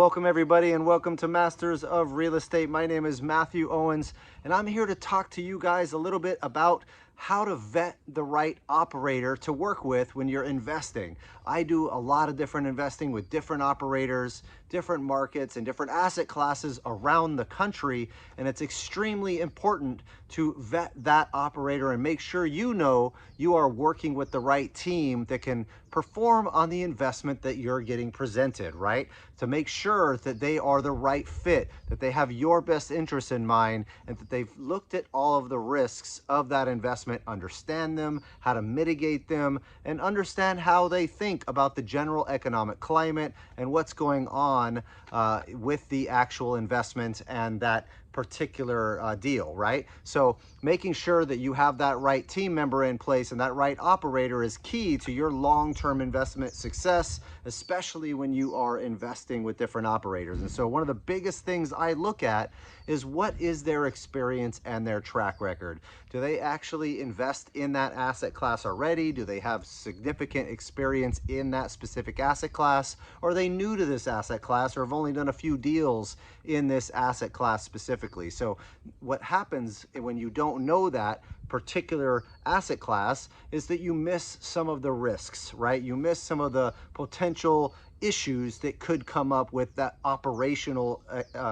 Welcome everybody, and welcome to Masters of Real Estate. My name is Mathew Owens, and I'm here to talk to you guys a little bit about how to vet the right operator to work with when you're investing. I do a lot of different investing with different operators, different markets, and different asset classes around the country, and it's extremely important to vet that operator and make sure you know you are working with the right team that can perform on the investment that you're getting presented, right? To make sure that they are the right fit, that they have your best interests in mind, and that they've looked at all of the risks of that investment, understand them, how to mitigate them, and understand how they think about the general economic climate and what's going on with the actual investment and that particular deal, right? So making sure that you have that right team member in place and that right operator is key to your long-term investment success, especially when you are investing with different operators. And so one of the biggest things I look at is what is their experience and their track record. Do they actually invest in that asset class already? Do they have significant experience in that specific asset class? Or are they new to this asset class or have only done a few deals in this asset class specifically? So what happens when you don't know that particular asset class is that you miss some of the risks, right? You miss some of the potential issues that could come up with that operational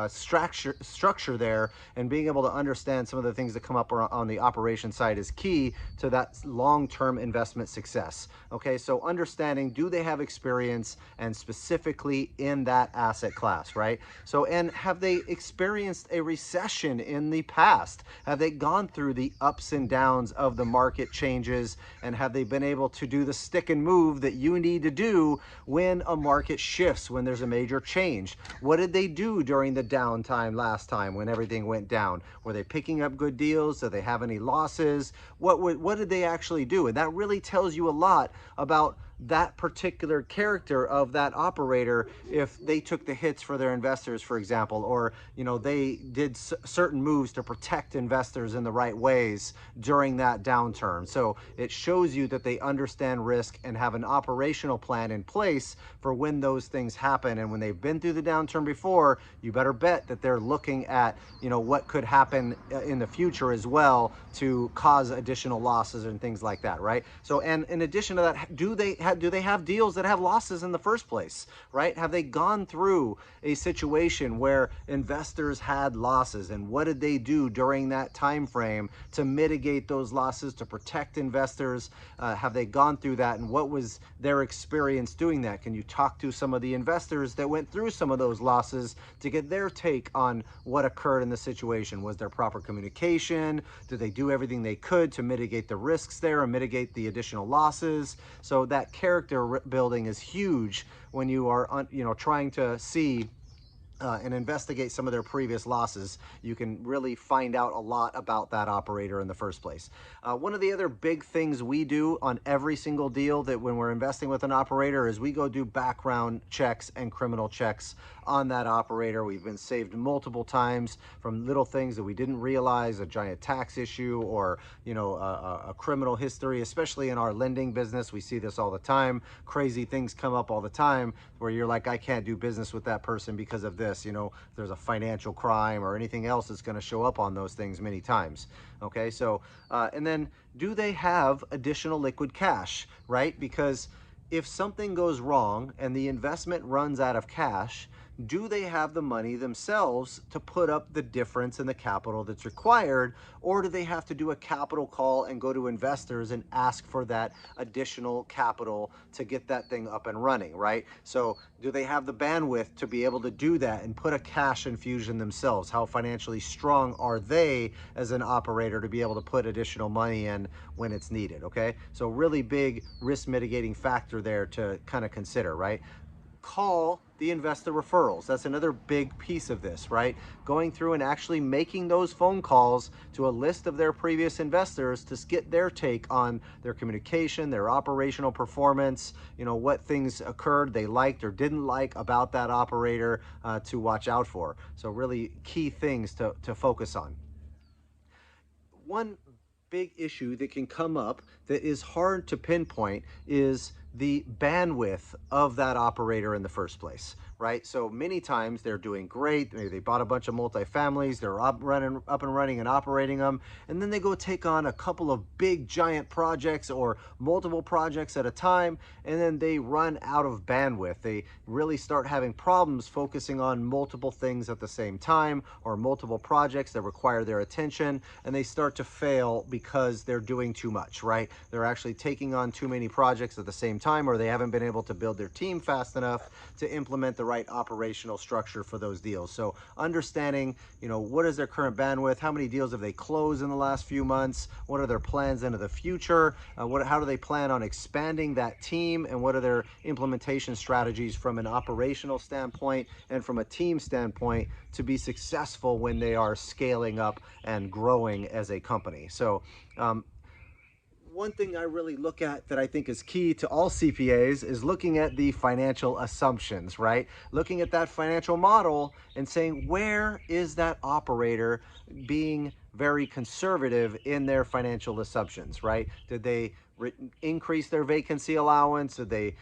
structure there, and being able to understand some of the things that come up on the operation side is key to that long-term investment success. Okay, so understanding, do they have experience, and specifically in that asset class, right? So, and have they experienced a recession in the past? Have they gone through the ups and downs of the market changes, and have they been able to do the stick and move that you need to do when a market shifts, when there's a major change? What did they do during the downtime last time when everything went down? Were they picking up good deals? Do they have any losses? What did they actually do? And that really tells you a lot about that particular character of that operator, if they took the hits for their investors, for example, or they did certain moves to protect investors in the right ways during that downturn. So it shows you that they understand risk and have an operational plan in place for when those things happen. And when they've been through the downturn before, you better bet that they're looking at what could happen in the future as well to cause additional losses and things like that, right? So, and in addition to that, do they have deals that have losses in the first place, right? Have they gone through a situation where investors had losses, and what did they do during that time frame to mitigate those losses, to protect investors? Have they gone through that, and what was their experience doing that? Can you talk to some of the investors that went through some of those losses to get their take on what occurred in the situation? Was there proper communication? Did they do everything they could to mitigate the risks there and mitigate the additional losses? So that character building is huge when you are trying to see and investigate some of their previous losses. You can really find out a lot about that operator in the first place. One of the other big things we do on every single deal that when we're investing with an operator is we go do background checks and criminal checks on that operator. We've been saved multiple times from little things that we didn't realize, a giant tax issue, or a criminal history. Especially in our lending business, we see this all the time. Crazy things come up all the time where you're like, I can't do business with that person because of this. There's a financial crime or anything else that's going to show up on those things many times. Okay, so and then, do they have additional liquid cash, right? Because if something goes wrong and the investment runs out of cash, do they have the money themselves to put up the difference in the capital that's required, or do they have to do a capital call and go to investors and ask for that additional capital to get that thing up and running, right? So do they have the bandwidth to be able to do that and put a cash infusion themselves? How financially strong are they as an operator to be able to put additional money in when it's needed? Okay, so really big risk mitigating factor there to kind of consider, right? Call the investor referrals. That's another big piece of this, right? Going through and actually making those phone calls to a list of their previous investors to get their take on their communication, their operational performance, what things occurred they liked or didn't like about that operator, to watch out for. So really key things to focus on. One big issue that can come up that is hard to pinpoint is the bandwidth of that operator in the first place, right? So many times they're doing great. Maybe they bought a bunch of multifamilies, they're up and running and operating them, and then they go take on a couple of big giant projects or multiple projects at a time, and then they run out of bandwidth. They really start having problems focusing on multiple things at the same time or multiple projects that require their attention, and they start to fail because they're doing too much, right? They're actually taking on too many projects at the same time, or they haven't been able to build their team fast enough to implement the right operational structure for those deals. So understanding, what is their current bandwidth? How many deals have they closed in the last few months? What are their plans into the future? How do they plan on expanding that team? And what are their implementation strategies from an operational standpoint and from a team standpoint to be successful when they are scaling up and growing as a company? So one thing I really look at that I think is key to all CPAs is looking at the financial assumptions, right? Looking at that financial model and saying, where is that operator being very conservative in their financial assumptions, right? Did they increase their vacancy allowance? Did they,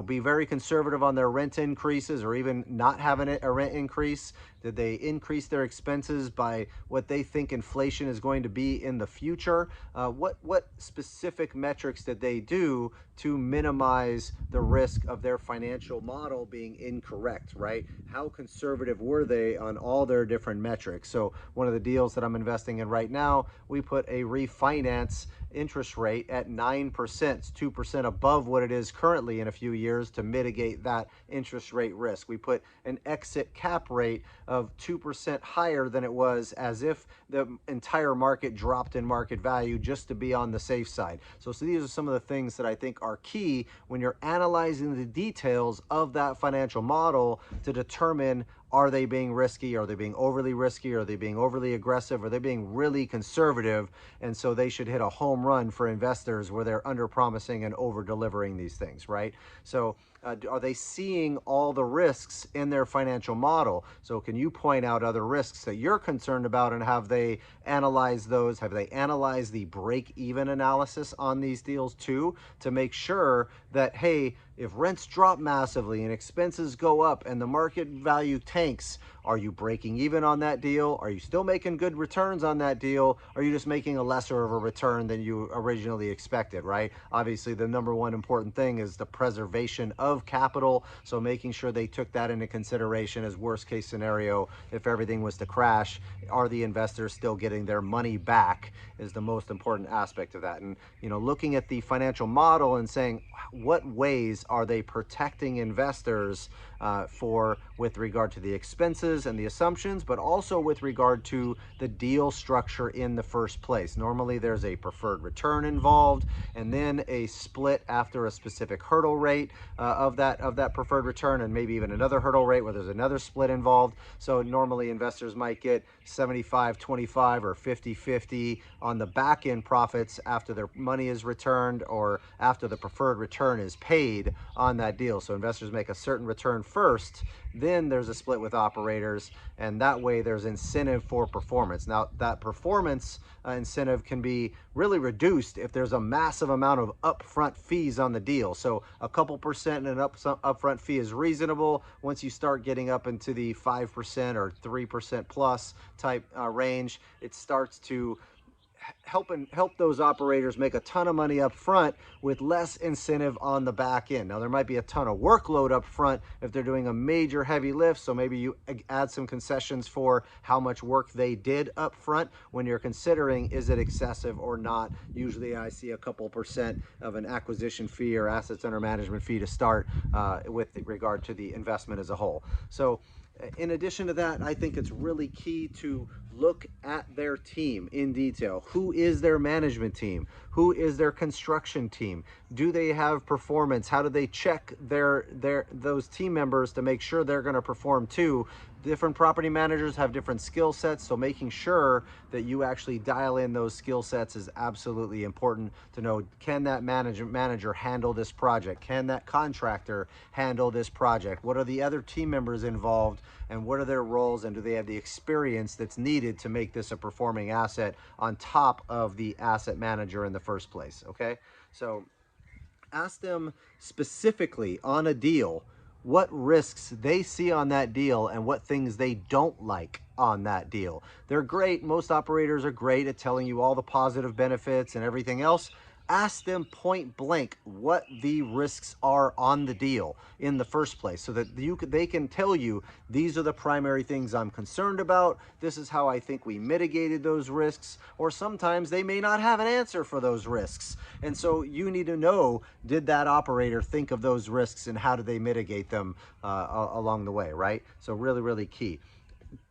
be very conservative on their rent increases or even not having a rent increase? Did they increase their expenses by what they think inflation is going to be in the future? What specific metrics did they do to minimize the risk of their financial model being incorrect, right? How conservative were they on all their different metrics? So one of the deals that I'm investing in right now, we put a refinance interest rate at 9%. It's 2% above what it is currently in a few years to mitigate that interest rate risk. We put an exit cap rate of 2% higher than it was as if the entire market dropped in market value just to be on the safe side. So these are some of the things that I think are key when you're analyzing the details of that financial model to determine, are they being risky? Are they being overly risky? Are they being overly aggressive? Are they being really conservative? And so they should hit a home run for investors where they're under promising and over delivering these things, right? So are they seeing all the risks in their financial model? So can you point out other risks that you're concerned about, and have they analyzed those? Have they analyzed the break-even analysis on these deals too, to make sure that, hey, if rents drop massively and expenses go up and the market value tanks, are you breaking even on that deal? Are you still making good returns on that deal? Or are you just making a lesser of a return than you originally expected, right? Obviously, the number one important thing is the preservation of capital. So making sure they took that into consideration as worst case scenario. If everything was to crash, are the investors still getting their money back is the most important aspect of that. And, looking at the financial model and saying, what ways are they protecting investors with regard to the expenses and the assumptions, but also with regard to the deal structure in the first place. Normally there's a preferred return involved, and then a split after a specific hurdle rate of that preferred return, and maybe even another hurdle rate where there's another split involved. So normally investors might get 75-25 or 50-50 on the back end profits after their money is returned or after the preferred return is paid on that deal. So investors make a certain return first, then there's a split with operators, and that way there's incentive for performance. Now that performance incentive can be really reduced if there's a massive amount of upfront fees on the deal. So a couple percent in an upfront fee is reasonable. Once you start getting up into the 5% or 3% plus type range, it starts to help those operators make a ton of money up front with less incentive on the back end. Now there might be a ton of workload up front if they're doing a major heavy lift, so maybe you add some concessions for how much work they did up front when you're considering, is it excessive or not. Usually I see a couple percent of an acquisition fee or assets under management fee to start with regard to the investment as a whole. So in addition to that, I think it's really key to look at their team in detail. Who is their management team? Who is their construction team? Do they have performance? How do they check those team members to make sure they're going to perform too? Different property managers have different skill sets, so making sure that you actually dial in those skill sets is absolutely important to know. Can that manager handle this project? Can that contractor handle this project? What are the other team members involved, and what are their roles, and do they have the experience that's needed to make this a performing asset on top of the asset manager in the first place? Okay, so ask them specifically on a deal, what risks they see on that deal and what things they don't like on that deal. They're great. Most operators are great at telling you all the positive benefits and everything else. Ask them point blank what the risks are on the deal in the first place, so that they can tell you, these are the primary things I'm concerned about. This is how I think we mitigated those risks. Or sometimes they may not have an answer for those risks. And so you need to know, did that operator think of those risks and how do they mitigate them along the way, right? So really, really key.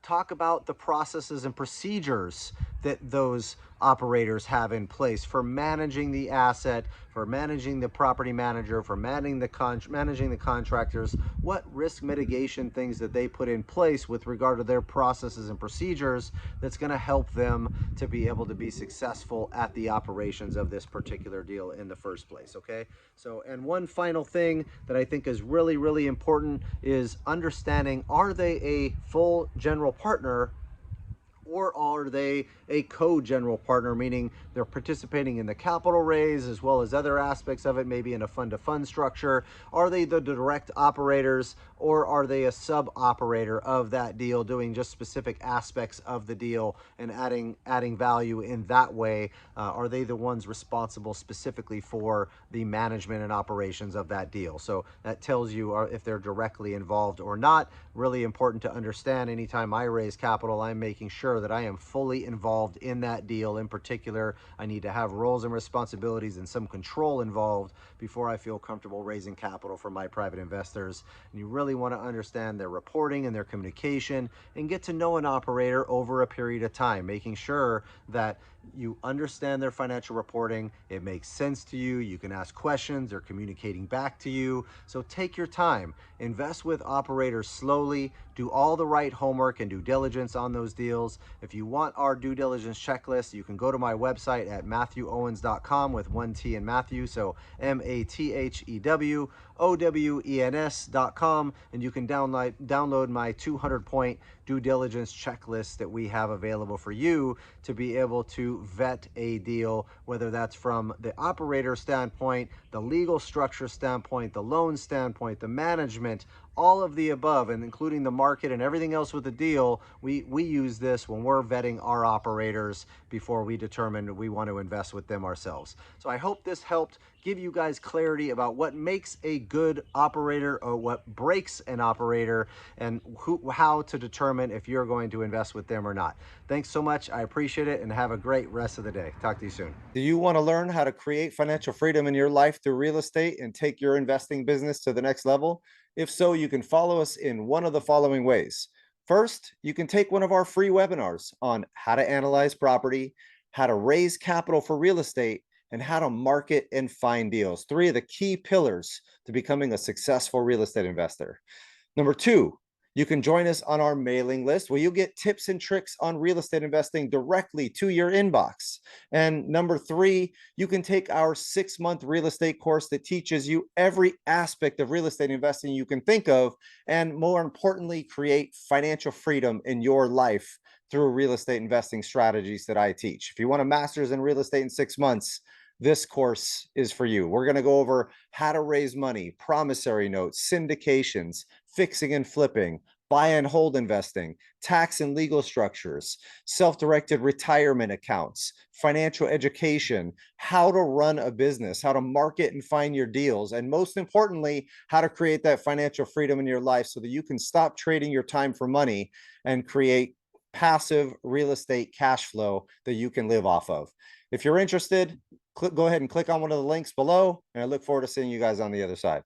Talk about the processes and procedures that those operators have in place for managing the asset, for managing the property manager, for managing the contractors, what risk mitigation things that they put in place with regard to their processes and procedures that's going to help them to be able to be successful at the operations of this particular deal in the first place, okay? So, and one final thing that I think is really, really important is understanding, are they a full general partner, or are they a co-general partner, meaning they're participating in the capital raise as well as other aspects of it, maybe in a fund-to-fund structure? Are they the direct operators, or are they a sub-operator of that deal, doing just specific aspects of the deal and adding value in that way? Are they the ones responsible specifically for the management and operations of that deal? So that tells you if they're directly involved or not. Really important to understand. Anytime I raise capital, I'm making sure that I am fully involved in that deal. In particular, I need to have roles and responsibilities and some control involved before I feel comfortable raising capital for my private investors. And you really want to understand their reporting and their communication and get to know an operator over a period of time, making sure that you understand their financial reporting, it makes sense to you, you can ask questions, they're communicating back to you. So take your time, invest with operators slowly, do all the right homework and due diligence on those deals. If you want our due diligence checklist, you can go to my website at mathewowens.com with one T in Matthew, so MathewOwens.com, and you can download my 200-point due diligence checklist that we have available for you to be able to vet a deal, whether that's from the operator standpoint, the legal structure standpoint, the loan standpoint, the management, all of the above, and including the market and everything else with the deal. We use this when we're vetting our operators before we determine we want to invest with them ourselves. So I hope this helped give you guys clarity about what makes a good operator or what breaks an operator, and how to determine if you're going to invest with them or not. Thanks so much. I appreciate it, and have a great rest of the day. Talk to you soon. Do you want to learn how to create financial freedom in your life through real estate and take your investing business to the next level? If so, you can follow us in one of the following ways. First, you can take one of our free webinars on how to analyze property, how to raise capital for real estate, and how to market and find deals. Three of the key pillars to becoming a successful real estate investor. Number two, you can join us on our mailing list where you'll get tips and tricks on real estate investing directly to your inbox. And number three, you can take our 6-month real estate course that teaches you every aspect of real estate investing you can think of, and more importantly, create financial freedom in your life through real estate investing strategies that I teach. If you want a master's in real estate in 6 months, this course is for you. We're going to go over how to raise money, promissory notes, syndications, fixing and flipping, buy and hold investing, tax and legal structures, self-directed retirement accounts, financial education, how to run a business, how to market and find your deals, and most importantly, how to create that financial freedom in your life so that you can stop trading your time for money and create passive real estate cash flow that you can live off of. If you're interested, go ahead and click on one of the links below, and I look forward to seeing you guys on the other side.